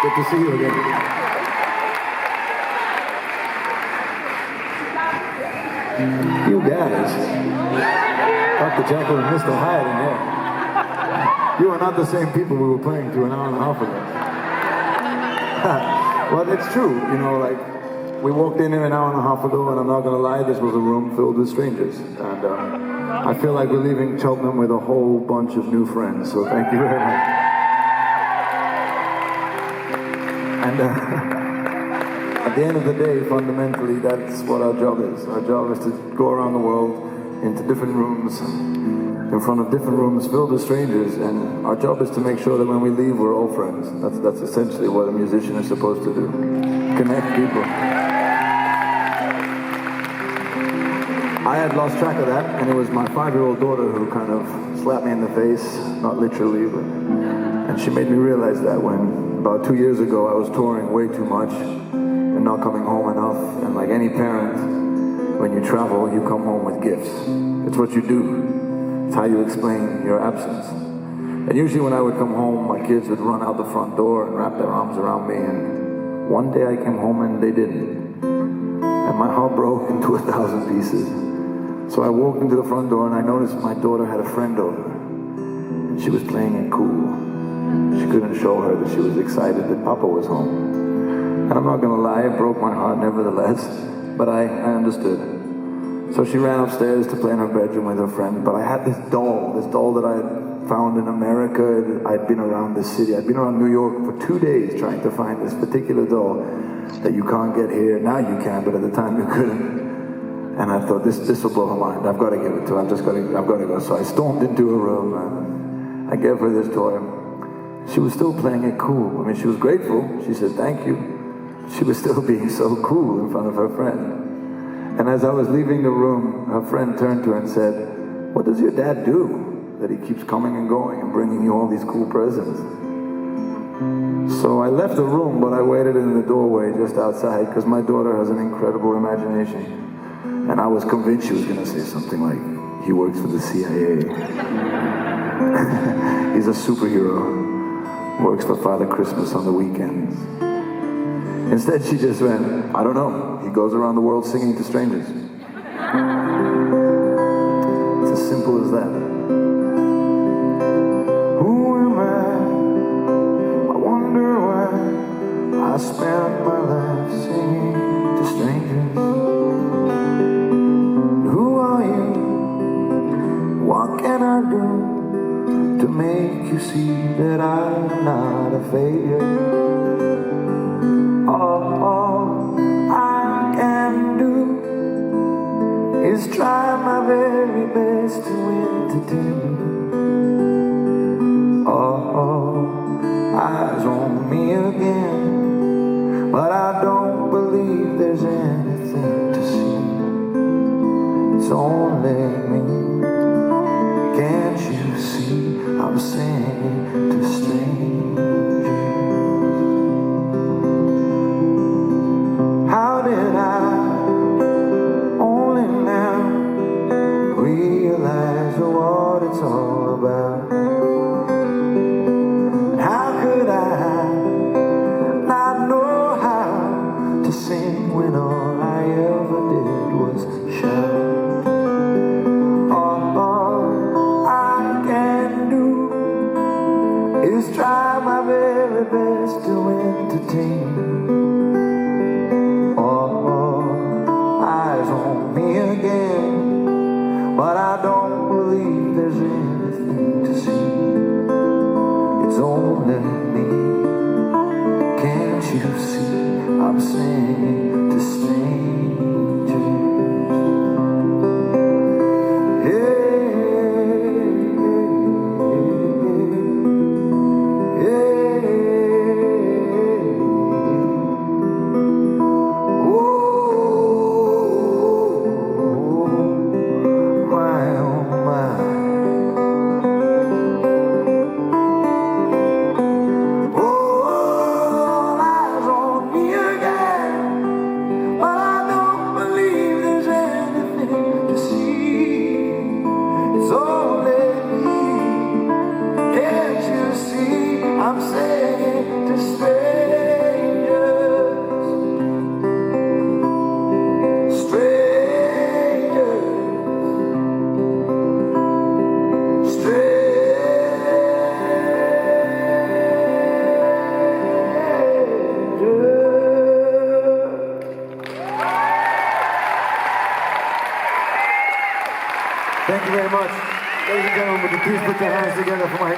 Good to see you again. You guys, Dr. Jekyll and Mr. Hyde in here. You are not the same people we were playing to an hour and a half ago. Well, it's true, you know, like, we walked in here an hour and a half ago, and I'm not gonna lie, this was a room filled with strangers. And I feel like we're leaving Cheltenham with a whole bunch of new friends, so thank you very much. And at the end of the day, fundamentally, that's what our job is. Our job is to go around the world into different rooms, in front of different rooms filled with strangers, and our job is to make sure that when we leave, we're all friends. That's essentially what a musician is supposed to do. Connect people. I had lost track of that, and it was my 5-year-old daughter who kind of slapped me in the face, not literally, but, and she made me realize that when, about 2 years ago, I was touring way too much and not coming home enough, and like any parent, when you travel, you come home with gifts. It's what you do. It's how you explain your absence. And usually when I would come home, my kids would run out the front door and wrap their arms around me, and one day I came home and they didn't. And my heart broke into 1,000 pieces. So I walked into the front door and I noticed my daughter had a friend over. And she was playing it cool. She couldn't show her that she was excited that Papa was home. And I'm not gonna lie, it broke my heart nevertheless, but I understood. So she ran upstairs to play in her bedroom with her friend, but I had this doll that I had found in America. I'd been around this city. I'd been around New York for 2 days trying to find this particular doll that you can't get here. Now you can, but at the time you couldn't. And I thought, this will blow her mind. I've got to give it to her. I've got to go. So I stormed into her room and I gave her this toy. She was still playing it cool. I mean, she was grateful. She said, thank you. She was still being so cool in front of her friend. And as I was leaving the room, her friend turned to her and said, what does your dad do that he keeps coming and going and bringing you all these cool presents? So I left the room, but I waited in the doorway just outside because my daughter has an incredible imagination. And I was convinced she was going to say something like, he works for the CIA. He's a superhero. Works for Father Christmas on the weekends. Instead, she just went, I don't know. He goes around the world singing to strangers. It's as simple as that. Who am I? I wonder why I spent my life singing to strangers. Who are you? What can I do to make you see that I'm not a failure? All I can do is try my very best to entertain. All eyes on me again, but I don't believe there's anything to see. It's only me. Can't you see I'm singing to strangers? How did I only now realize what it's all about? How could I not know how to sing when all I ever did was shout? All I can do is try my very best to entertain. Eyes on me again, but I don't believe there's anything to see. It's only me. Can't you see I'm singing to strangers? Yeah. I'm saying to stay. Thank you very much. Ladies and gentlemen, would you please put your hands together for my